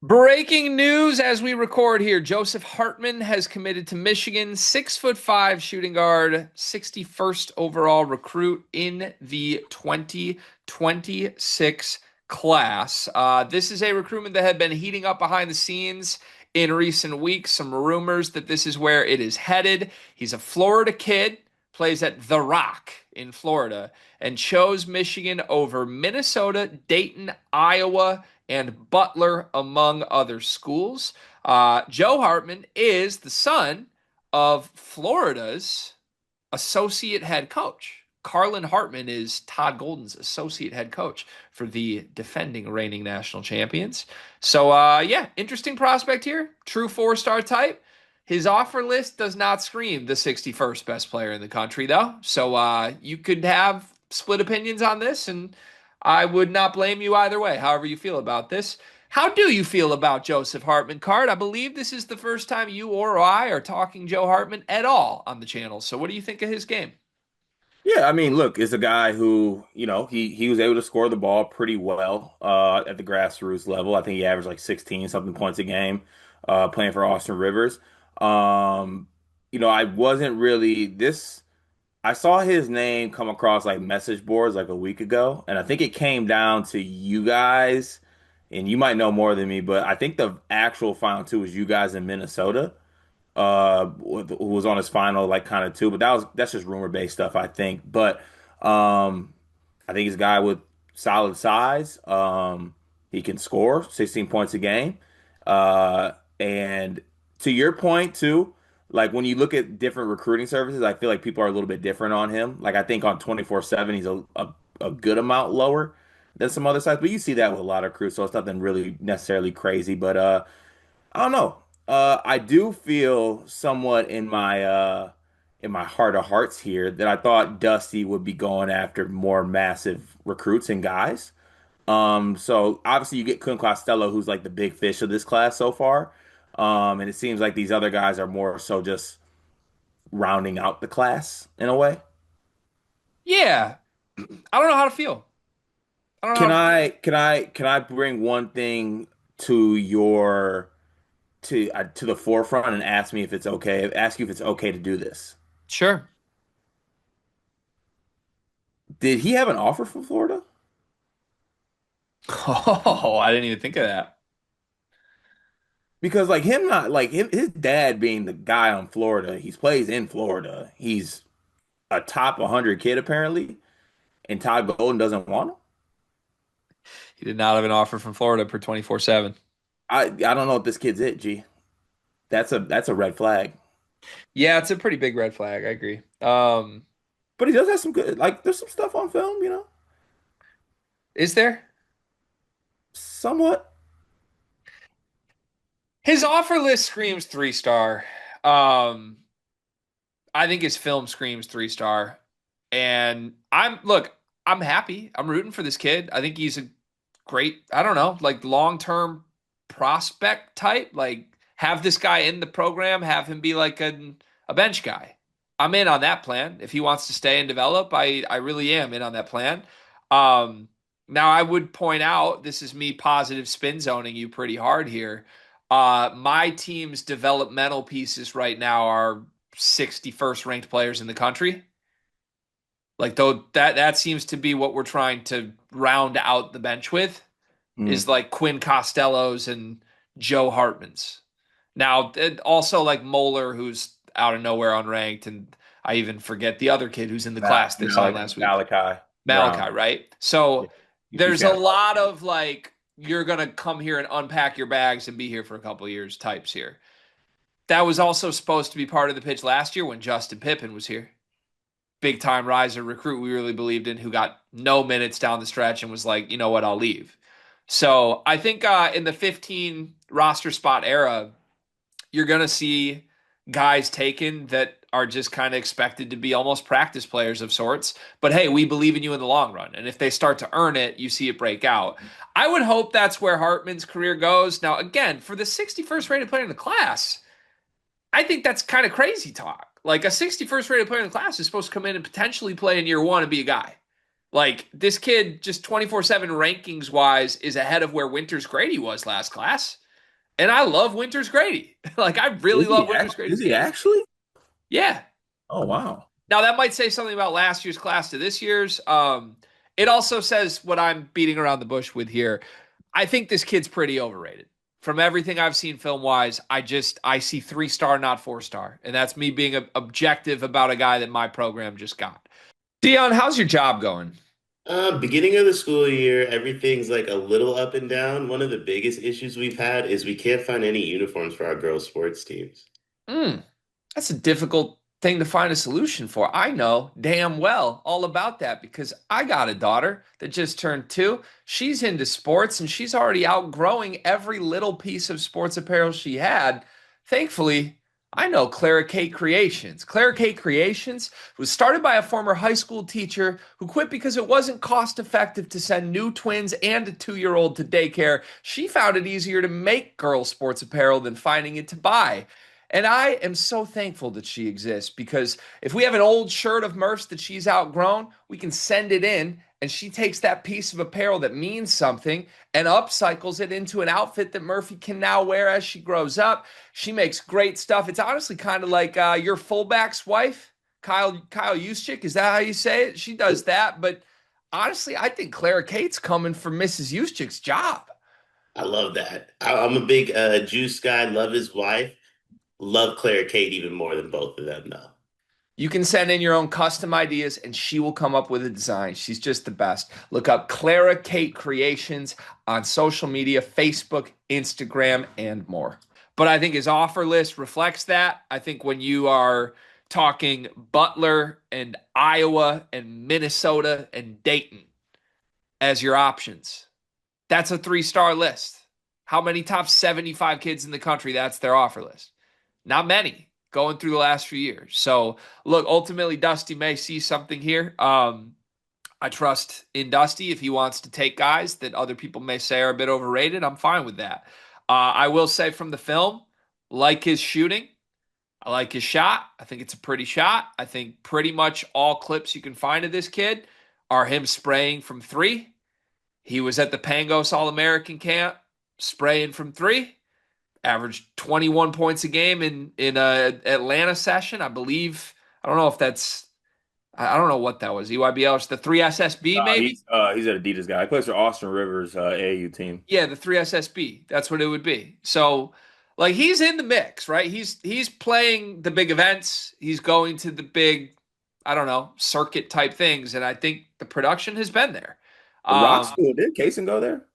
Breaking news as we record here. Joseph Hartman has committed to Michigan. 6'5" shooting guard, 61st overall recruit in the 2026 class. This is a recruitment that had been heating up behind the scenes in recent weeks. Some rumors that this is where it is headed. He's a Florida kid, plays at The Rock in Florida, and chose Michigan over Minnesota, Dayton, Iowa, and Butler, among other schools. Joe Hartman is the son of Florida's associate head coach. Carlin Hartman is Todd Golden's associate head coach for the defending reigning national champions. So, yeah, interesting prospect here. True four-star type. His offer list does not scream the 61st best player in the country, though. So, you could have split opinions on this, and I would not blame you either way, however you feel about this. How do you feel about Joseph Hartman, Card? I believe this is the first time you or I are talking Joe Hartman at all on the channel. So what do you think of his game? Yeah, I mean, look, it's a guy who, he was able to score the ball pretty well at the grassroots level. I think he averaged like 16 something points a game playing for Austin Rivers. I wasn't really this I saw his name come across like message boards like a week ago, and I think it came down to you guys, and you might know more than me, but I think the actual final two was you guys in Minnesota who was on his final like kind of too, but that's just rumor based stuff I think. But I think he's a guy with solid size. He can score 16 points a game. And to your point too, like when you look at different recruiting services, I feel like people are a little bit different on him. Like I think on 24/7 he's a good amount lower than some other sites, but you see that with a lot of crews, so it's nothing really necessarily crazy. But I don't know. I do feel somewhat in my heart of hearts here that I thought Dusty would be going after more massive recruits and guys. So obviously you get Kun Costello, who's like the big fish of this class so far. And it seems like these other guys are more so just rounding out the class in a way. Yeah, I don't know how to feel. I don't know how to feel. Can I bring one thing to your to the forefront and ask me if it's okay? Ask you if it's okay to do this. Sure. Did he have an offer from Florida? Oh, I didn't even think of that. Because like him not like his dad being the guy on Florida, he's plays in Florida. He's a top 100 kid apparently, and Todd Golden doesn't want him. He did not have an offer from Florida per 24/7. I don't know if this kid's it, G. That's a red flag. Yeah, it's a pretty big red flag. I agree. But he does have some good like there's some stuff on film, Is there? somewhat. His offer list screams three-star. Um, I think his film screams three-star. And I'm happy. I'm rooting for this kid. I think he's a great, I don't know, like long-term prospect type. Like have this guy in the program, have him be like a bench guy. I'm in on that plan. If he wants to stay and develop, I really am in on that plan. Um, Now I would point out, this is me positive spin zoning you pretty hard here. My team's developmental pieces right now are 61st ranked players in the country. Like though that seems to be what we're trying to round out the bench with Mm. is like Quinn Costello's and Joe Hartman's. Now also like Moeller, who's out of nowhere unranked, and I even forget the other kid who's in the class they signed last week. Malachi Brown. Malachi, right? So Yeah. UT there's a Santa Barbara. lot of like you're gonna come here and unpack your bags and be here for a couple of years types here. That was also supposed to be part of the pitch last year when Justin Pippen was here. Big time riser recruit we really believed in who got no minutes down the stretch and was like, you know what, I'll leave. So I think in the 15 roster spot era, you're going to see guys taken that are just kind of expected to be almost practice players of sorts. But hey, we believe in you in the long run. And if they start to earn it, you see it break out. I would hope that's where Hartman's career goes. Now, again, for the 61st rated player in the class, I think that's kind of crazy talk. Like a 61st rated player in the class is supposed to come in and potentially play in year one and be a guy. Like this kid, just 24/7 rankings wise, is ahead of where Winters Grady was last class. And I love Winters Grady. Like I really love Winters Is Grady's he game. actually? Yeah. Oh wow. Now that might say something about last year's class to this year's. It also says what I'm beating around the bush with here. I think this kid's pretty overrated. From everything I've seen film wise, I see 3 star, not 4 star, and that's me being objective about a guy that my program just got. Dion, how's your job going? Beginning of the school year, everything's like a little up and down. One of the biggest issues we've had is we can't find any uniforms for our girls' sports teams. Mm. That's a difficult thing to find a solution for. I know damn well all about that because I got a daughter that just turned 2. She's into sports and she's already outgrowing every little piece of sports apparel she had. Thankfully, I know Clara Kate Creations. Clara Kate Creations was started by a former high school teacher who quit because it wasn't cost effective to send new twins and a 2-year-old to daycare. She found it easier to make girl sports apparel than finding it to buy. And I am so thankful that she exists because if we have an old shirt of Murph's that she's outgrown, we can send it in and she takes that piece of apparel that means something and upcycles it into an outfit that Murphy can now wear as she grows up. She makes great stuff. It's honestly kind of like your fullback's wife, Kyle Juszczyk. Is that how you say it? She does that. But honestly, I think Clara Kate's coming for Mrs. Juszczyk's job. I love that. I'm a big Juice guy, love his wife, love Claire Kate even more than both of them, though. You can send in your own custom ideas and she will come up with a design. She's just the best. Look up Clara Kate Creations on social media, Facebook, Instagram, and more. But I think his offer list reflects that. I think when you are talking Butler and Iowa and Minnesota and Dayton as your options, that's a 3 star list. How many top 75 kids in the country? That's their offer list. Not many going through the last few years. So look, ultimately Dusty may see something here. I trust in Dusty if he wants to take guys that other people may say are a bit overrated. I'm fine with that. I will say from the film, like his shooting, I like his shot. I think it's a pretty shot. I think pretty much all clips you can find of this kid are him spraying from 3. He was at the Pangos All American camp spraying from 3, averaged 21 points a game in a Atlanta session. I believe. I don't know if that's. I don't know what that was. EYBL. It's the 3SSB maybe. He's an Adidas guy. He plays for Austin Rivers AAU team. Yeah, the 3SSB. That's what it would be. So, like he's in the mix, right? He's playing the big events. He's going to the big, I don't know, circuit type things, and I think the production has been there. The Rock Um, School, did Kaysen go there?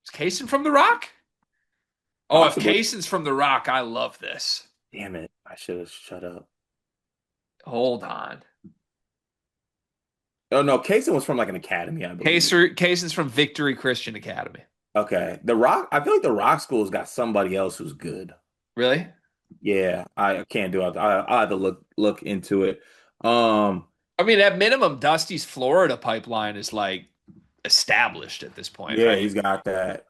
is Kaysen from the Rock? Oh, if Possibly. Kaysen's from the Rock, I love this. Damn it. I should have shut up. Hold on. Oh no, Kaysen was from like an academy, I believe. Kaysen's from Victory Christian Academy. Okay. The Rock, I feel like the Rock School's got somebody else who's good. Really? Yeah, I can't do it. I have to look into it. Um, I mean, at minimum, Dusty's Florida pipeline is like established at this point, yeah, right? he's got that.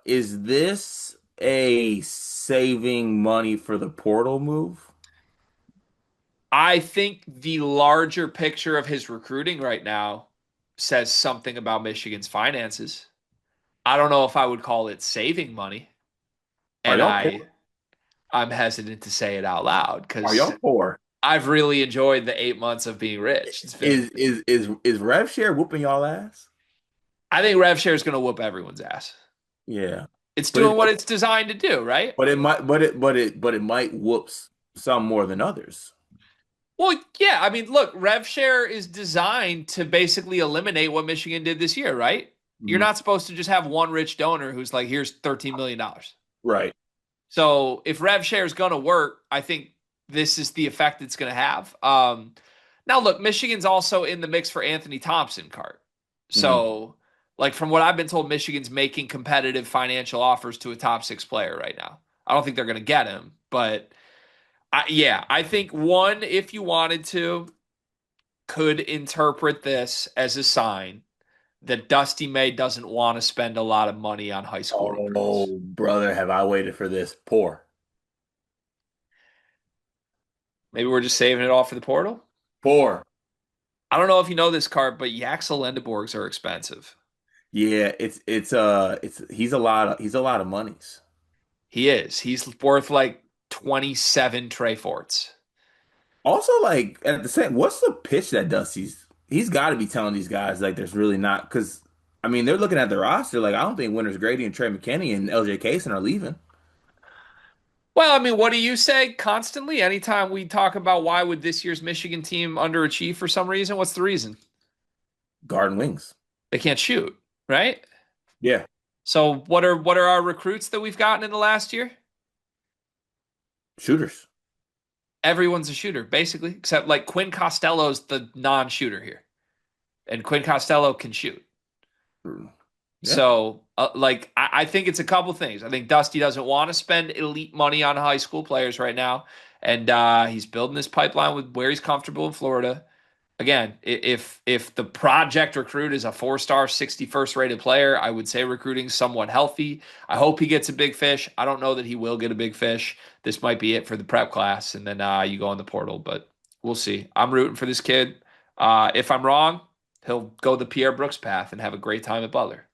Is this a saving money for the portal move? I think the larger picture of his recruiting right now says something about Michigan's finances. I don't know if I would call it saving money, Are and y'all poor? I'm hesitant to say it out loud Are because y'all poor? I've really enjoyed the 8 months of being rich. It's been, Is Rev Share whooping y'all ass? I think RevShare is going to whoop everyone's ass. Yeah. It's But doing what it's designed to do, right? it might whoops some more than others. Well, yeah. I mean, look, RevShare is designed to basically eliminate what Michigan did this year, right? You're Mhm. not supposed to just have one rich donor who's like, here's $13 million. Right. So if RevShare is going to work, I think this is the effect it's going to have. Now, look, Michigan's also in the mix for Anthony Thompson card. Mhm. So, like from what I've been told, Michigan's making competitive financial offers to a top 6 player right now. I don't think they're going to get him, but yeah, I think one, if you wanted to, could interpret this as a sign that Dusty May doesn't want to spend a lot of money on high school recruits. Oh, brother, have I waited for this? Poor. Maybe we're just saving it all for the portal. Poor. I don't know if you know this card, but Yaxel Lendeborgs are expensive. Yeah, it's he's a lot of monies. He is. He's worth like 27 Trey Forts. Also, like at the same, what's the pitch that he's got to be telling these guys like there's really not because I mean they're looking at the roster like I don't think Winters Grady and Trey McKinney and LJ Kaysen are leaving. Well, I mean, what do you say constantly? Anytime we talk about why would this year's Michigan team underachieve for some reason, what's the reason? Garden wings. They can't shoot, right? Yeah, So what are our recruits that we've gotten in the last year? shooters. Everyone's a shooter, basically, except like Quinn Costello's the non-shooter here. And Quinn Costello can shoot. Yeah. So, like, I think it's a couple things. I think Dusty doesn't want to spend elite money on high school players right now, and he's building this pipeline with where he's comfortable in Florida. Again, if the project recruit is a four-star, 61st rated player, I would say recruiting somewhat healthy. I hope he gets a big fish. I don't know that he will get a big fish. This might be it for the prep class, and then you go in the portal, but we'll see. I'm rooting for this kid. If I'm wrong, he'll go the Pierre Brooks path and have a great time at Butler.